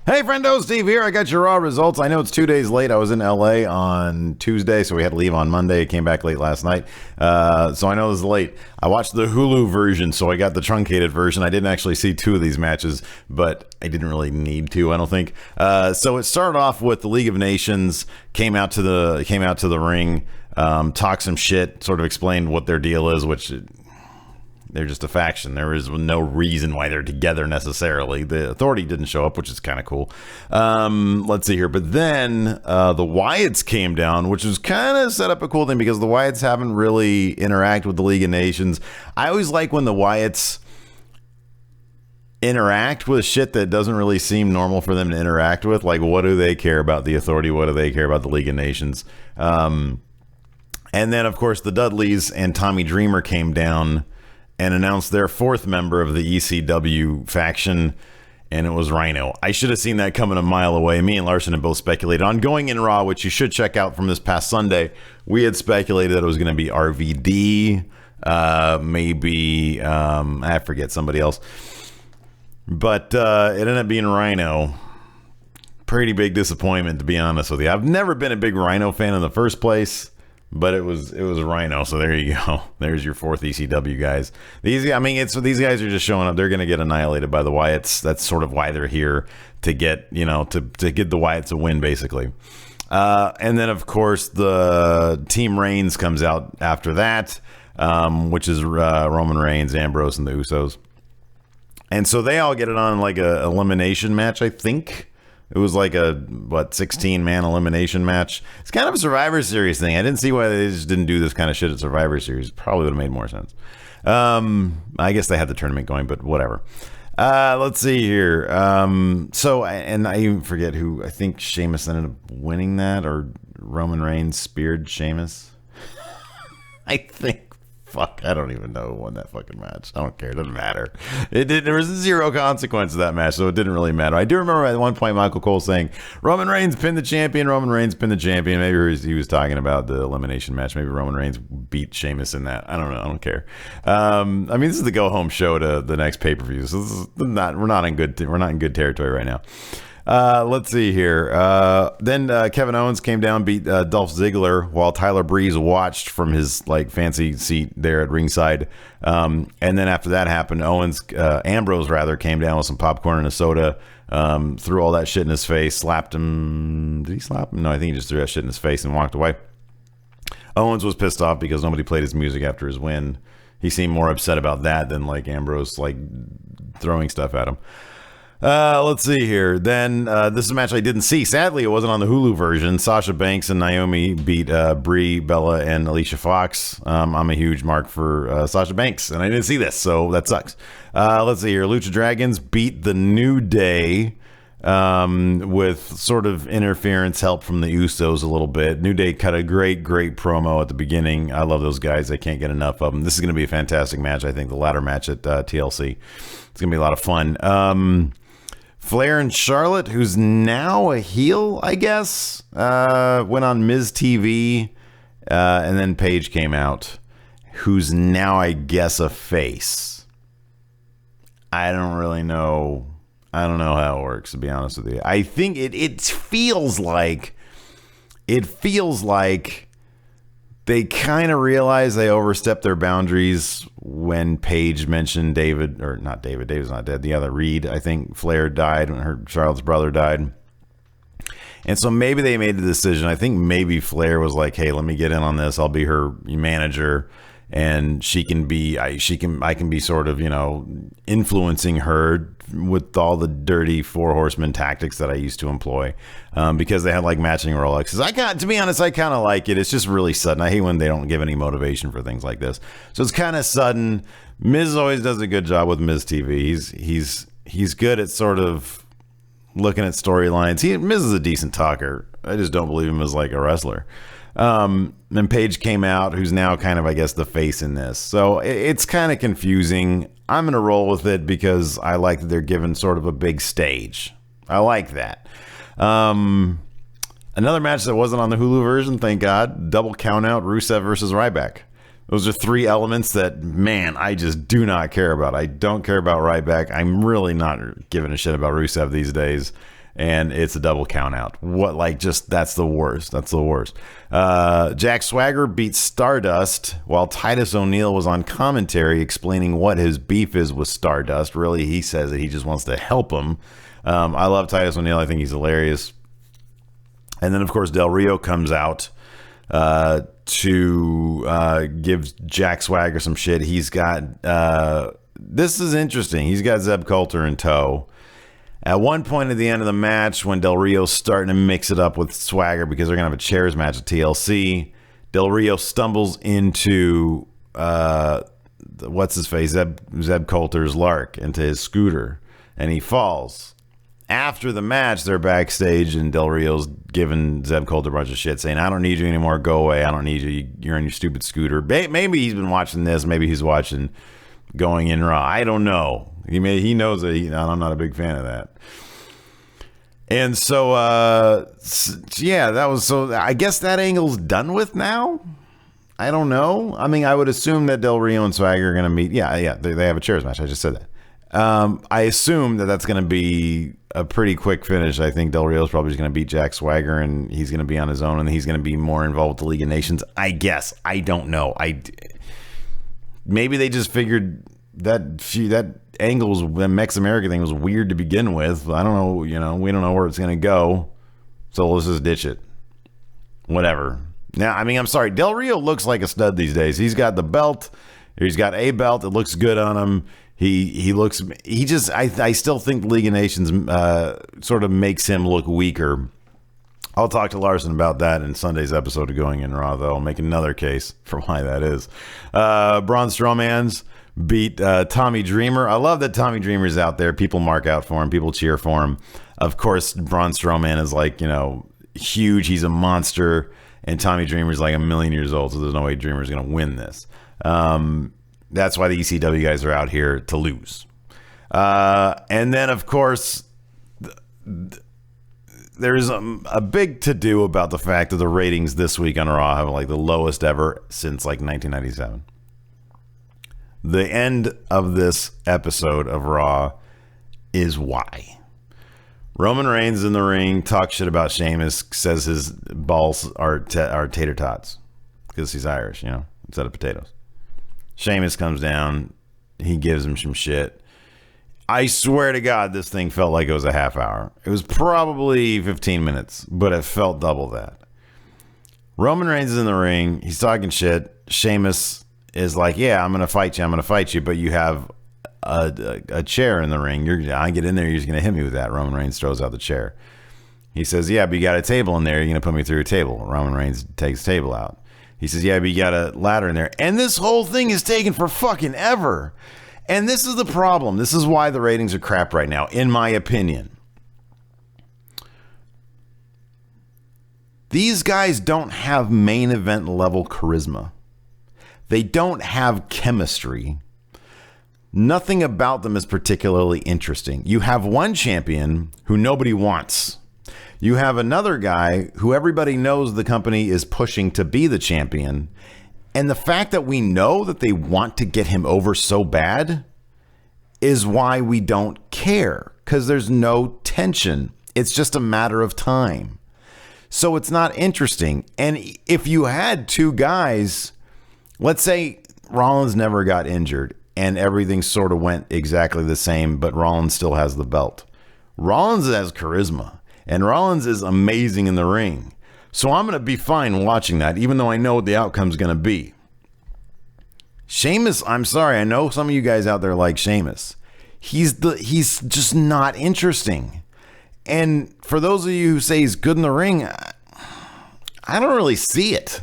Hey friendo, Steve here. I got your Raw results. I know it's 2 days late. I was in LA on Tuesday, so we had to leave on Monday. I came back late last night, so I know this is late. I watched the Hulu version, so I got the truncated version. I didn't actually see two of these matches, but I didn't really need to, I don't think. So it started off with the League of Nations, came out to the ring, talked some shit, sort of explained what their deal is, which... They're just a faction. There is no reason why they're together necessarily. The Authority didn't show up, which is kind of cool. Let's see here. But then the Wyatts came down, which was kind of set up a cool thing because the Wyatts haven't really interacted with the League of Nations. I always like when the Wyatts interact with shit that doesn't really seem normal for them to interact with. Like, what do they care about the Authority? What do they care about the League of Nations? And then, of course, the Dudleys and Tommy Dreamer came down and announced their fourth member of the ECW faction, and it was Rhino. I should have seen that coming a mile away. Me and Larson had both speculated on Going in Raw, which you should check out from this past Sunday. We had speculated that it was going to be RVD, maybe, I forget, somebody else. But it ended up being Rhino. Pretty big disappointment, to be honest with you. I've never been a big Rhino fan in the first place. But it was Rhino, so there you go. There's your fourth ECW guys. These guys are just showing up. They're going to get annihilated by the Wyatts. That's sort of why they're here, to get to get the Wyatts a win, basically. And then of course the Team Reigns comes out after that, which is Roman Reigns, Ambrose, and the Usos. And so they all get it on like a elimination match, I think. It was like a 16-man elimination match. It's kind of a Survivor Series thing. I didn't see why they just didn't do this kind of shit at Survivor Series. Probably would have made more sense. I guess they had the tournament going, but whatever. Let's see here. And I even forget who. I think Sheamus ended up winning that, or Roman Reigns speared Sheamus. I think. Fuck, I don't even know who won that fucking match. I don't care. It doesn't matter. There was zero consequence to that match, so it didn't really matter. I do remember at one point Michael Cole saying, Roman Reigns pinned the champion, Roman Reigns pinned the champion. Maybe he was talking about the elimination match. Maybe Roman Reigns beat Sheamus in that. I don't know. I don't care. This is the go-home show to the next pay-per-view, so we're not in good territory right now. Let's see here. Then Kevin Owens came down, beat Dolph Ziggler, while Tyler Breeze watched from his fancy seat there at ringside. And then after that happened, Ambrose came down with some popcorn and a soda, threw all that shit in his face, slapped him. Did he slap him? No, I think he just threw that shit in his face and walked away. Owens was pissed off because nobody played his music after his win. He seemed more upset about that than Ambrose throwing stuff at him. Let's see here. Then this is a match I didn't see. Sadly, it wasn't on the Hulu version. Sasha Banks and Naomi beat Brie, Bella, and Alicia Fox. I'm a huge mark for Sasha Banks, and I didn't see this, so that sucks. Let's see here. Lucha Dragons beat the New Day with sort of interference help from the Usos a little bit. New Day cut a great promo at the beginning. I love those guys. I can't get enough of them. This is going to be a fantastic match, I think. The ladder match at TLC. It's going to be a lot of fun. Flair and Charlotte, who's now a heel, I guess, went on Miz TV, and then Paige came out, who's now, I guess, a face. I don't really know. I don't know how it works, to be honest with you. I think it feels like they kind of realized they overstepped their boundaries when Paige mentioned David's not dead, the other Reed. I think Flair died when Charlotte's brother died. And so maybe they made the decision. I think maybe Flair was like, hey, let me get in on this. I'll be her manager. And I can be sort of, influencing her with all the dirty Four Horsemen tactics that I used to employ, because they had matching Rolexes. To be honest, I kind of like it. It's just really sudden. I hate when they don't give any motivation for things like this. So it's kind of sudden. Miz always does a good job with Miz TV. He's good at sort of looking at storylines. Miz is a decent talker. I just don't believe him as a wrestler. Then Paige came out, who's now kind of, I guess, the face in this. So it's kind of confusing. I'm going to roll with it because I like that they're given sort of a big stage. I like that. Another match that wasn't on the Hulu version, thank God, double count out, Rusev versus Ryback. Those are three elements that, man, I just do not care about. I don't care about Ryback. I'm really not giving a shit about Rusev these days. and it's a double count out. What, like, just, that's the worst. That's the worst. Jack Swagger beat Stardust while Titus O'Neil was on commentary explaining what his beef is with Stardust. Really, he says that he just wants to help him. I love Titus O'Neil. I think he's hilarious. And then, of course, Del Rio comes out to give Jack Swagger some shit. He's got, this is interesting. He's got Zeb Coulter in tow. At one point at the end of the match, when Del Rio's starting to mix it up with Swagger because they're going to have a chairs match at TLC, Del Rio stumbles into, what's his face, Zeb Coulter's Lark, into his scooter, and he falls. After the match, they're backstage, and Del Rio's giving Zeb Coulter a bunch of shit, saying, I don't need you anymore, go away, I don't need you, you're in your stupid scooter. Maybe he's been watching this, maybe he's watching Going in Raw, I don't know. He knows that I'm not a big fan of that. And so, yeah, that was, so I guess that angle's done with now? I don't know. I mean, I would assume that Del Rio and Swagger are going to meet. Yeah, they have a chairs match. I just said that. I assume that that's going to be a pretty quick finish. I think Del Rio's probably just going to beat Jack Swagger, and he's going to be on his own, and he's going to be more involved with the League of Nations. I guess. I don't know. Maybe they just figured that angle's, the Mex America thing was weird to begin with. I don't know, we don't know where it's going to go. So let's just ditch it. Whatever. Now, I mean, I'm sorry. Del Rio looks like a stud these days. He's got the belt. He's got a belt. It looks good on him. I still think the League of Nations sort of makes him look weaker. I'll talk to Larson about that in Sunday's episode of Going in Raw, though. I'll make another case for why that is. Braun Strowman's beat Tommy Dreamer. I love that Tommy Dreamer's out there. People mark out for him. People cheer for him. Of course, Braun Strowman is like, huge. He's a monster. And Tommy Dreamer's like 1,000,000 years old, so there's no way Dreamer's going to win this. That's why the ECW guys are out here to lose. And then, of course, there's a big to-do about the fact that the ratings this week on Raw have like the lowest ever since like 1997. The end of this episode of Raw is why. Roman Reigns in the ring, talks shit about Sheamus, says his balls are tater tots because he's Irish, instead of potatoes. Sheamus comes down, he gives him some shit. I swear to God, this thing felt like it was a half hour. It was probably 15 minutes, but it felt double that. Roman Reigns is in the ring, he's talking shit. Sheamus is like, yeah, I'm going to fight you, but you have a chair in the ring. I get in there, you're just going to hit me with that. Roman Reigns throws out the chair. He says, yeah, but you got a table in there, you're going to put me through a table. Roman Reigns takes the table out. He says, yeah, but you got a ladder in there. And this whole thing is taking for fucking ever. And this is the problem. This is why the ratings are crap right now, in my opinion. These guys don't have main event level charisma. They don't have chemistry. Nothing about them is particularly interesting. You have one champion who nobody wants. You have another guy who everybody knows the company is pushing to be the champion. And the fact that we know that they want to get him over so bad is why we don't care, because there's no tension. It's just a matter of time. So it's not interesting. And if you had two guys, let's say Rollins never got injured and everything sort of went exactly the same, but Rollins still has the belt. Rollins has charisma, and Rollins is amazing in the ring. So I'm going to be fine watching that, even though I know what the outcome's going to be. Sheamus, I'm sorry, I know some of you guys out there like Sheamus. He's just not interesting. And for those of you who say he's good in the ring, I don't really see it.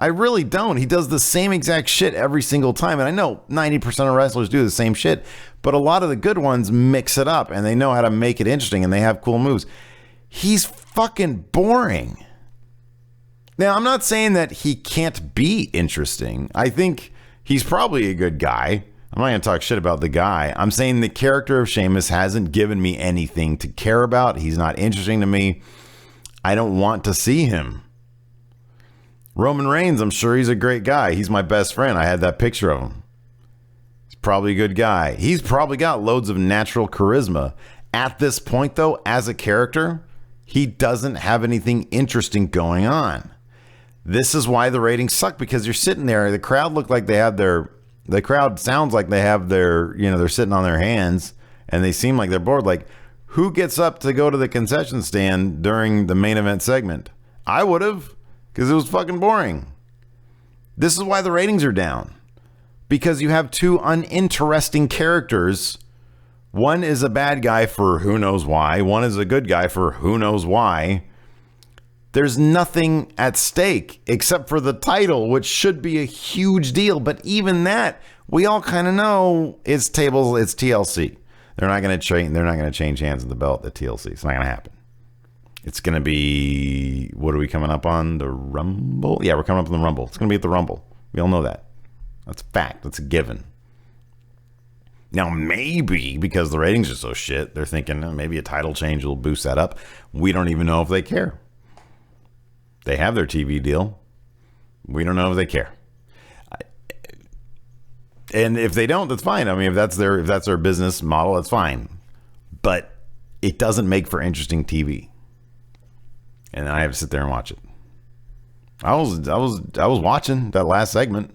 I really don't. He does the same exact shit every single time. And I know 90% of wrestlers do the same shit, but a lot of the good ones mix it up and they know how to make it interesting and they have cool moves. He's fucking boring. Now, I'm not saying that he can't be interesting. I think he's probably a good guy. I'm not going to talk shit about the guy. I'm saying the character of Sheamus hasn't given me anything to care about. He's not interesting to me. I don't want to see him. Roman Reigns, I'm sure he's a great guy. He's my best friend. I had that picture of him. He's probably a good guy. He's probably got loads of natural charisma. At this point, though, as a character, he doesn't have anything interesting going on. This is why the ratings suck, because you're sitting there. The crowd look like they have the crowd sounds like they have their, they're sitting on their hands and they seem like they're bored. Like, who gets up to go to the concession stand during the main event segment? I would have, because it was fucking boring. This is why the ratings are down, because you have two uninteresting characters. One is a bad guy for who knows why. One is a good guy for who knows why. There's nothing at stake except for the title, which should be a huge deal. But even that, we all kind of know it's TLC. They're not going to change hands of the belt at TLC. It's not going to happen. It's going to be, what are we coming up on? The Rumble? Yeah, we're coming up on the Rumble. It's going to be at the Rumble. We all know that. That's a fact. That's a given. Now, maybe because the ratings are so shit, they're thinking maybe a title change will boost that up. We don't even know if they care. They have their TV deal. We don't know if they care. And if they don't, that's fine. I mean, if that's their business model, that's fine. But it doesn't make for interesting TV. And I have to sit there and watch it. I was watching that last segment.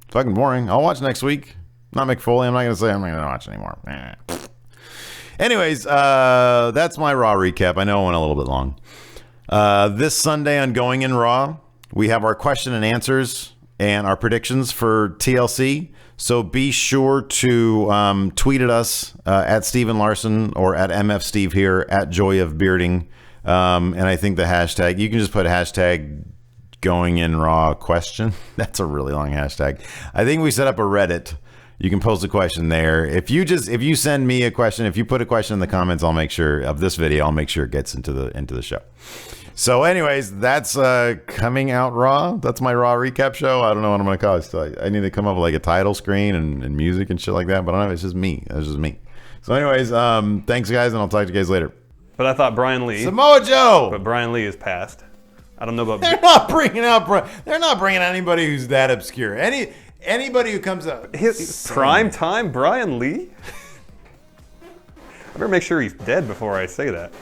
It's fucking boring. I'll watch next week. Not Mick Foley. I'm not going to say I'm not going to watch anymore. Anyways, that's my Raw recap. I know I went a little bit long. This Sunday on Going in Raw, we have our question and answers and our predictions for TLC. So be sure to tweet at us at Steven Larson or at MF Steve here at Joy of Bearding. And I think the hashtag, you can just put hashtag Going in Raw question. That's a really long hashtag. I think we set up a Reddit. You can post a question there. If you send me a question, if you put a question in the comments, I'll make sure of this video, I'll make sure it gets into the show. So anyways, that's Coming Out Raw. That's my Raw recap show. I don't know what I'm going to call it. So I need to come up with like a title screen and music and shit like that. But I don't know. It's just me. It's just me. So anyways, thanks guys, and I'll talk to you guys later. But I thought Brian Lee. Samoa Joe. But Brian Lee is passed. I don't know about. They're not bringing out anybody who's that obscure. Anybody who comes up. Prime time Brian Lee? I better make sure he's dead before I say that.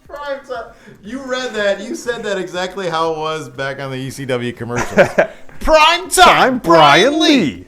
Prime time. You read that. You said that exactly how it was back on the ECW commercials. Prime time Brian Lee.